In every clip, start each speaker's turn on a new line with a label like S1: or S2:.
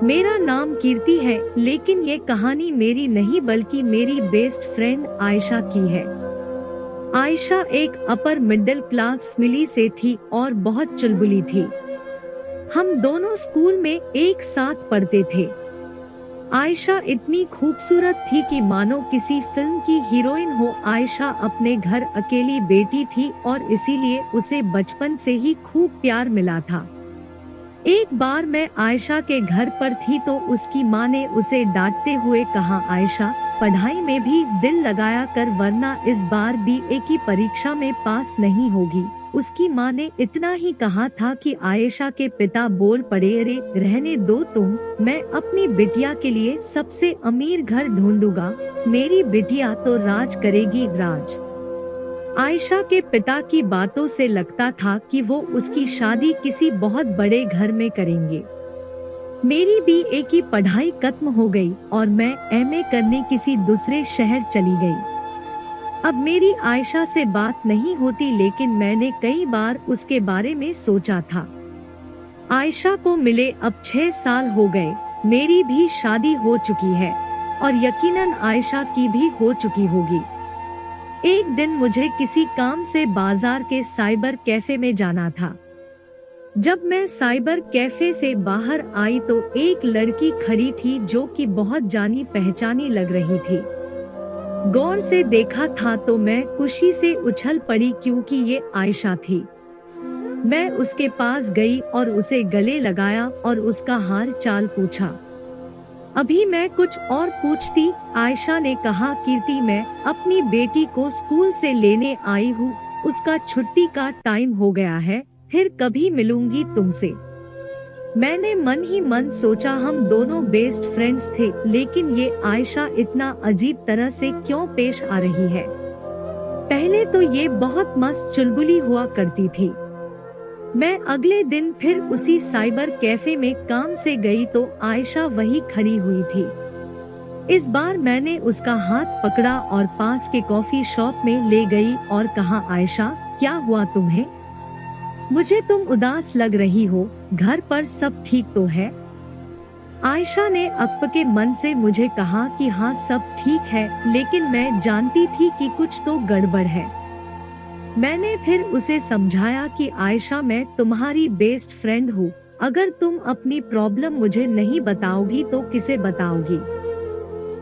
S1: मेरा नाम कीर्ति है, लेकिन ये कहानी मेरी नहीं बल्कि मेरी बेस्ट फ्रेंड आयशा की है। आयशा एक अपर मिडिल क्लास फैमिली से थी और बहुत चुलबुली थी। हम दोनों स्कूल में एक साथ पढ़ते थे। आयशा इतनी खूबसूरत थी कि मानो किसी फिल्म की हीरोइन हो। आयशा अपने घर अकेली बेटी थी और इसीलिए उसे बचपन से ही खूब प्यार मिला था। एक बार मैं आयशा के घर पर थी तो उसकी माँ ने उसे डांटते हुए कहा, आयशा पढ़ाई में भी दिल लगाया कर वरना इस बार बीए की परीक्षा में पास नहीं होगी। उसकी माँ ने इतना ही कहा था कि आयशा के पिता बोल पड़े, अरे रहने दो तुम, मैं अपनी बिटिया के लिए सबसे अमीर घर ढूंढूंगा, मेरी बिटिया तो राज करेगी राज। आयशा के पिता की बातों से लगता था कि वो उसकी शादी किसी बहुत बड़े घर में करेंगे। मेरी बीए की पढ़ाई खत्म हो गई और मैं एमए करने किसी दूसरे शहर चली गई। अब मेरी आयशा से बात नहीं होती, लेकिन मैंने कई बार उसके बारे में सोचा था। आयशा को मिले अब 6 साल हो गए, मेरी भी शादी हो चुकी है और यकीनन आयशा की भी हो चुकी होगी। एक दिन मुझे किसी काम से बाजार के साइबर कैफे में जाना था। जब मैं साइबर कैफे से बाहर आई तो एक लड़की खड़ी थी जो कि बहुत जानी पहचानी लग रही थी। गौर से देखा था तो मैं खुशी से उछल पड़ी क्योंकि ये आयशा थी। मैं उसके पास गई और उसे गले लगाया और उसका हाल चाल पूछा। अभी मैं कुछ और पूछती, आयशा ने कहा, कीर्ति मैं अपनी बेटी को स्कूल से लेने आई हूँ, उसका छुट्टी का टाइम हो गया है, फिर कभी मिलूंगी तुमसे। मैंने मन ही मन सोचा हम दोनों बेस्ट फ्रेंड्स थे, लेकिन ये आयशा इतना अजीब तरह से क्यों पेश आ रही है। पहले तो ये बहुत मस्त चुलबुली हुआ करती थी। मैं अगले दिन फिर उसी साइबर कैफे में काम से गई तो आयशा वही खड़ी हुई थी। इस बार मैंने उसका हाथ पकड़ा और पास के कॉफी शॉप में ले गई और कहा, आयशा क्या हुआ तुम्हें? मुझे तुम उदास लग रही हो, घर पर सब ठीक तो है? आयशा ने अकबके मन से मुझे कहा कि हाँ सब ठीक है, लेकिन मैं जानती थी कि कुछ तो गड़बड़ है। मैंने फिर उसे समझाया कि आयशा मैं तुम्हारी बेस्ट फ्रेंड हूँ, अगर तुम अपनी प्रॉब्लम मुझे नहीं बताओगी तो किसे बताओगी।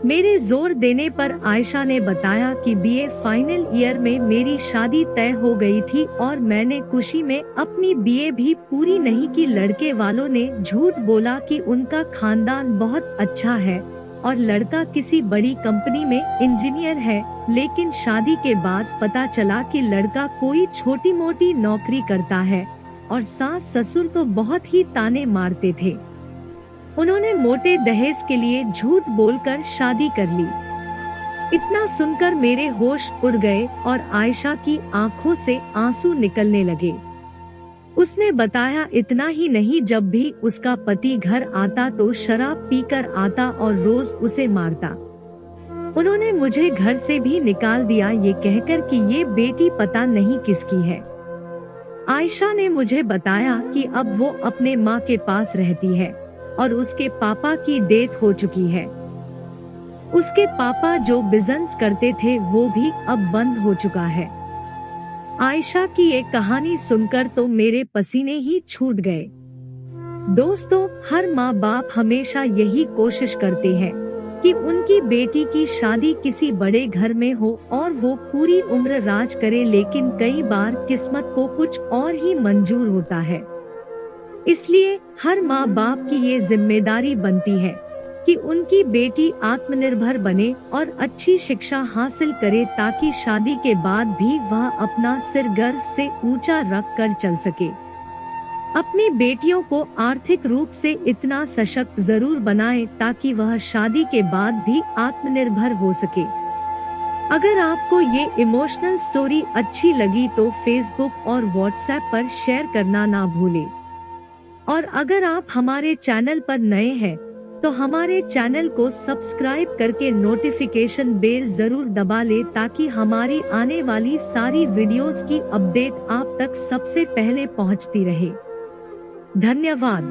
S1: मेरे जोर देने पर आयशा ने बताया कि बीए फाइनल ईयर में मेरी शादी तय हो गई थी और मैंने खुशी में अपनी बीए भी पूरी नहीं की। लड़के वालों ने झूठ बोला कि उनका खानदान बहुत अच्छा है और लड़का किसी बड़ी कंपनी में इंजीनियर है, लेकिन शादी के बाद पता चला कि लड़का कोई छोटी मोटी नौकरी करता है और सास ससुर तो बहुत ही ताने मारते थे। उन्होंने मोटे दहेज के लिए झूठ बोलकर शादी कर ली। इतना सुनकर मेरे होश उड़ गए और आयशा की आंखों से आंसू निकलने लगे। उसने बताया इतना ही नहीं, जब भी उसका पति घर आता तो शराब पीकर आता और रोज उसे मारता। उन्होंने मुझे घर से भी निकाल दिया ये कहकर कि ये बेटी पता नहीं किसकी है। आयशा ने मुझे बताया कि अब वो अपने माँ के पास रहती है और उसके पापा की डेथ हो चुकी है। उसके पापा जो बिजनेस करते थे वो भी अब बंद हो चुका है। आयशा की ये कहानी सुनकर तो मेरे पसीने ही छूट गए। दोस्तों, हर माँ बाप हमेशा यही कोशिश करते हैं कि उनकी बेटी की शादी किसी बड़े घर में हो और वो पूरी उम्र राज करे, लेकिन कई बार किस्मत को कुछ और ही मंजूर होता है। इसलिए हर माँ बाप की ये जिम्मेदारी बनती है कि उनकी बेटी आत्मनिर्भर बने और अच्छी शिक्षा हासिल करे ताकि शादी के बाद भी वह अपना सिर गर्व से ऊंचा रख कर चल सके। अपनी बेटियों को आर्थिक रूप से इतना सशक्त जरूर बनाए ताकि वह शादी के बाद भी आत्मनिर्भर हो सके। अगर आपको ये इमोशनल स्टोरी अच्छी लगी तो फेसबुक और व्हाट्सएप पर शेयर करना ना भूलें। और अगर आप हमारे चैनल पर नए हैं तो हमारे चैनल को सब्सक्राइब करके नोटिफिकेशन बेल जरूर दबा ले ताकि हमारी आने वाली सारी वीडियोस की अपडेट आप तक सबसे पहले पहुंचती रहे। धन्यवाद।